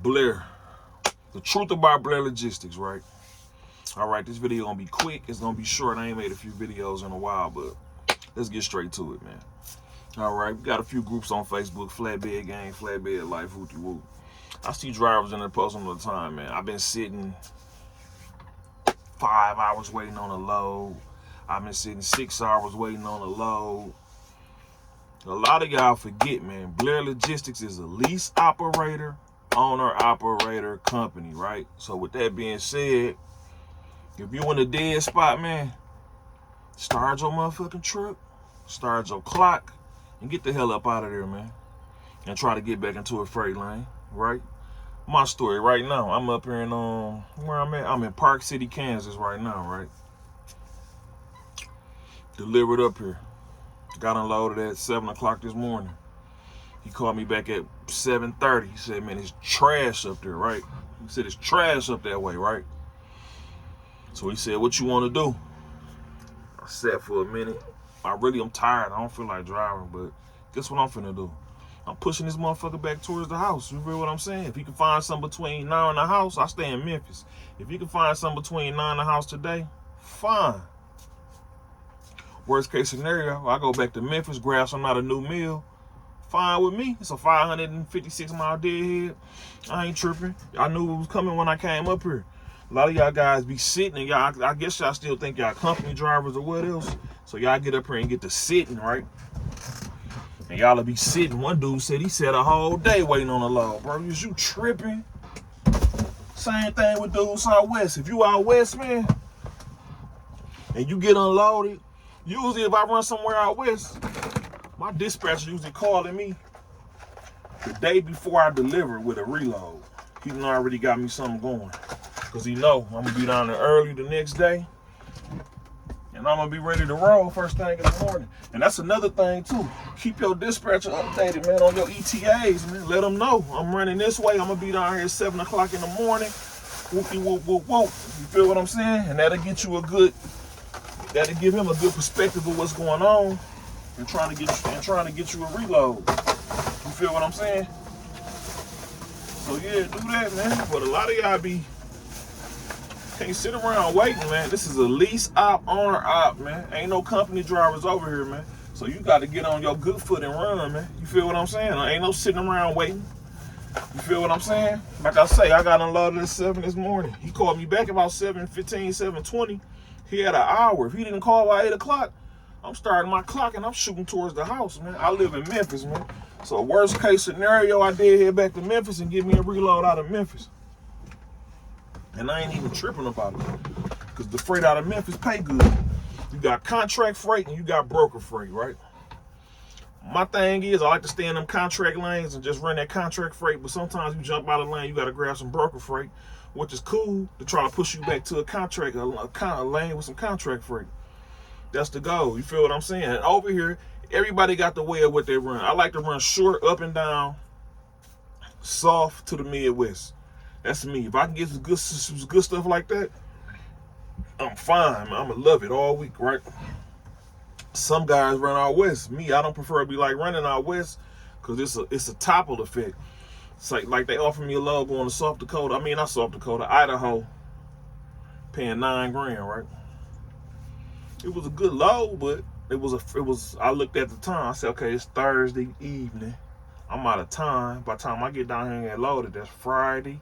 Blair. The truth about Blair Logistics, right? All right, this video gonna be quick. It's gonna be short. I ain't made a few videos in a while, but let's get straight to it, man. All right, we got a few groups on Facebook: Flatbed Gang, Flatbed Life, Hootie Woo. I see drivers in there posting all the time, man. I've been sitting 5 hours waiting on a load. I've been sitting 6 hours waiting on a load. A lot of y'all forget, man, Blair Logistics is a lease operator, owner-operator company, right? So with that being said, if you in a dead spot, man, start your motherfucking truck, start your clock, and get the hell up out of there, man. And try to get back into a freight lane, right? My story right now, I'm up here in, where I'm at? I'm in Park City, Kansas right now, right? Delivered up here. Got unloaded at 7 o'clock this morning. He called me back at 7:30. He said, man, it's trash up there, right? He said, it's trash up that way, right? So he said, what you want to do? I sat for a minute. I'm tired. I don't feel like driving, but guess what I'm finna do? I'm pushing this motherfucker back towards the house. You feel what I'm saying? If you can find something between now and the house, I stay in Memphis. If you can find something between now and the house today, fine. Worst case scenario, I go back to Memphis, grab some out of New Mill. Fine with me. It's a 556-mile deadhead. I ain't tripping. I knew it was coming when I came up here. A lot of y'all guys be sitting, and y'all, I guess y'all still think y'all company drivers or what else. So y'all get up here and get to sitting, right? And y'all will be sitting. One dude said he sat a whole day waiting on a load. Bro, is you tripping? Same thing with dudes out west. If you out west, man, and you get unloaded, usually if I run somewhere out west, my dispatcher usually calling me the day before I deliver with a reload. He done already got me something going. Because he know I'm going to be down there early the next day. And I'm going to be ready to roll first thing in the morning. And that's another thing, too. Keep your dispatcher updated, man, on your ETAs, man. Let them know I'm running this way. I'm going to be down here at 7 o'clock in the morning. Whoopie whoop whoop whoop. You feel what I'm saying? And that'll give him a good perspective of what's going on and trying to get you a reload. You feel what I'm saying? So yeah, do that, man. But a lot of y'all can't sit around waiting, man. This is a lease op, owner op, man. Ain't no company drivers over here, man. So you got to get on your good foot and run, man. You feel what I'm saying? Ain't no sitting around waiting. You feel what I'm saying? Like I say, I got unloaded at 7 this morning. He called me back about 7:15, 7:20. He had an hour. If he didn't call by 8 o'clock, I'm starting my clock and I'm shooting towards the house, man. I live in Memphis, man. So worst case scenario, I did head back to Memphis and get me a reload out of Memphis. And I ain't even tripping about it. Because the freight out of Memphis pay good. You got contract freight and you got broker freight, right? My thing is, I like to stay in them contract lanes and just run that contract freight. But sometimes you jump out of the lane, you got to grab some broker freight, which is cool to try to push you back to a lane with some contract freight. That's the goal. You feel what I'm saying? And over here, everybody got the way of what they run. I like to run short, up and down, soft to the Midwest. That's me. If I can get some good stuff like that, I'm fine, man. I'm going to love it all week, right? Some guys run out west. Me, I don't prefer to be like running out west because it's a topple effect. It's like they offered me a load going to South Dakota. I mean, not South Dakota, Idaho, paying $9 grand, right? It was a good load, but I looked at the time. I said, okay, it's Thursday evening. I'm out of time. By the time I get down here and get loaded, that's Friday,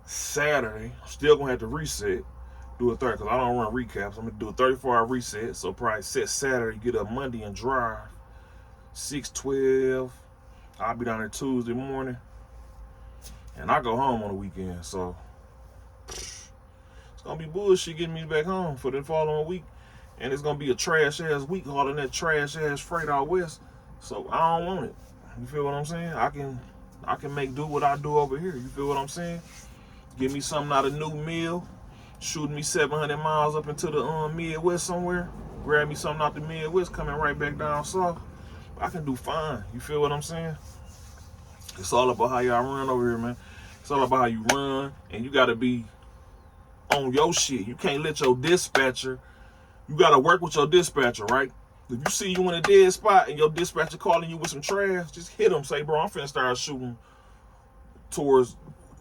Saturday. I'm still going to have to reset, do a 30, because I don't run recaps. I'm going to do a 34-hour reset. So probably set Saturday, get up Monday and drive. 6:12. I'll be down there Tuesday morning. And I go home on the weekend. So it's going to be bullshit getting me back home for the following week. And it's going to be a trash-ass week hauling that trash-ass freight out west. So I don't want it. You feel what I'm saying? I can make do what I do over here. You feel what I'm saying? Give me something out of New Mill. Shooting me 700 miles up into the Midwest somewhere. Grab me something out the Midwest, coming right back down south. I can do fine. You feel what I'm saying? It's all about how y'all run over here, man. It's all about how you run, and you got to be on your shit. You can't let your dispatcher, you got to work with your dispatcher, right? If you see you in a dead spot and your dispatcher calling you with some trash, just hit them. Say, bro, I'm finna start shooting towards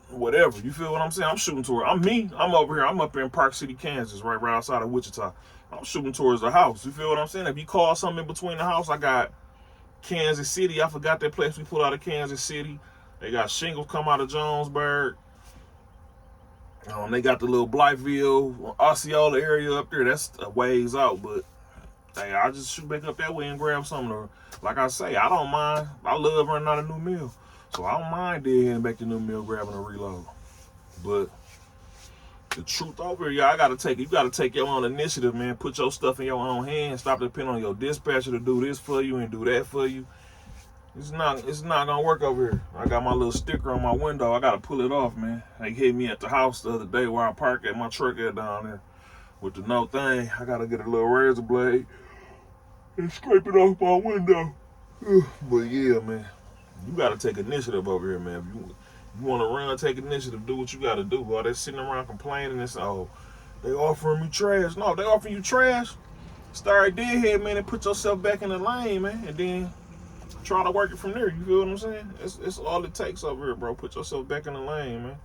whatever. You feel what I'm saying? I'm shooting toward. I'm over here. I'm up here in Park City, Kansas, right outside of Wichita. I'm shooting towards the house. You feel what I'm saying? If you call something in between the house, I got Kansas City. I forgot that place we pulled out of Kansas City. They got shingles come out of Jonesburg. They got the little Blytheville, Osceola area up there. That's a ways out, but hey, I just shoot back up that way and grab something. Like I say, I don't mind. I love running out of New Mill, so I don't mind heading back to New Mill grabbing a reload. But the truth over here, you gotta take your own initiative, man. Put your stuff in your own hands. Stop depending on your dispatcher to do this for you and do that for you. It's not gonna work over here. I got my little sticker on my window. I gotta pull it off, man. They hit me at the house the other day where I parked at my truck at down there with the no thing. I gotta get a little razor blade and scrape it off my window. But yeah, man, you gotta take initiative over here, man. If you wanna run, take initiative, do what you gotta do. While they're sitting around complaining and saying, they offering me trash. No, they offering you trash. Start deadhead, man, and put yourself back in the lane, man, and then try to work it from there. You feel what I'm saying? It's all it takes over here, bro. Put yourself back in the lane, man.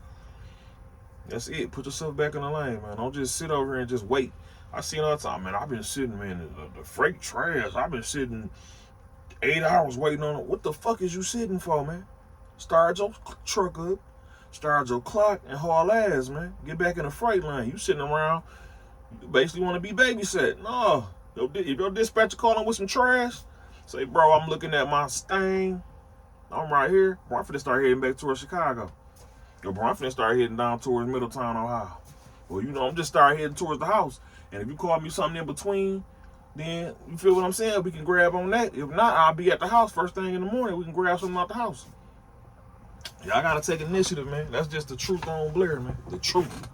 That's it. Put yourself back in the lane, man. Don't just sit over here and just wait. I see it all the time, man. I've been sitting, man, the freight trash. I've been sitting 8 hours waiting on it. What the fuck is you sitting for, man? Start your truck up, start your clock, and haul ass, man. Get back in the freight line. You sitting around, you basically want to be babysat. No. If your dispatcher calling with some trash, say, bro, I'm looking at my stain. I'm right here. Bro, I'm finna start heading back towards Chicago. Yo, bro, I'm finna start heading down towards Middletown, Ohio. Well, I'm just start heading towards the house. And if you call me something in between, then you feel what I'm saying? We can grab on that. If not, I'll be at the house first thing in the morning. We can grab something out the house. Y'all gotta take initiative, man. That's just the truth on Blair, man. The truth.